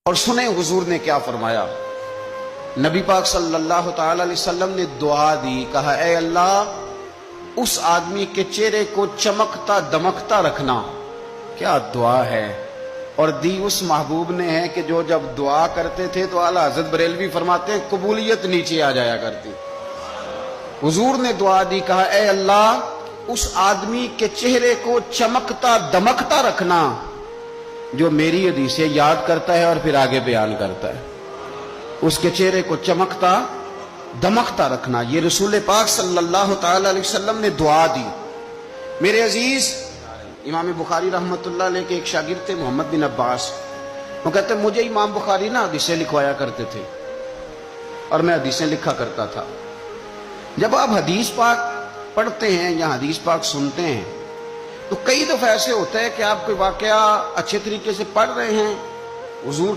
اور سنیں حضور نے کیا فرمایا۔ نبی پاک صلی اللہ تعالی علیہ وسلم نے دعا دی، کہا اے اللہ اس آدمی کے چہرے کو چمکتا دمکتا رکھنا۔ کیا دعا ہے، اور دی اس محبوب نے ہے کہ جو جب دعا کرتے تھے تو اعلیٰ حضرت بریلوی فرماتے ہیں قبولیت نیچے آ جایا کرتی۔ حضور نے دعا دی، کہا اے اللہ اس آدمی کے چہرے کو چمکتا دمکتا رکھنا جو میری حدیثیں یاد کرتا ہے اور پھر آگے بیان کرتا ہے۔ اس کے چہرے کو چمکتا دمکتا رکھنا، یہ رسول پاک صلی اللہ تعالی علیہ وسلم نے دعا دی۔ میرے عزیز، امام بخاری رحمۃ اللہ علیہ کے ایک شاگرد تھے محمد بن عباس، وہ کہتے ہیں مجھے امام بخاری نا حدیثیں لکھوایا کرتے تھے اور میں حدیثیں لکھا کرتا تھا۔ جب آپ حدیث پاک پڑھتے ہیں یا حدیث پاک سنتے ہیں تو کئی دفعہ ایسے ہوتا ہے کہ آپ کوئی واقعہ اچھے طریقے سے پڑھ رہے ہیں، حضور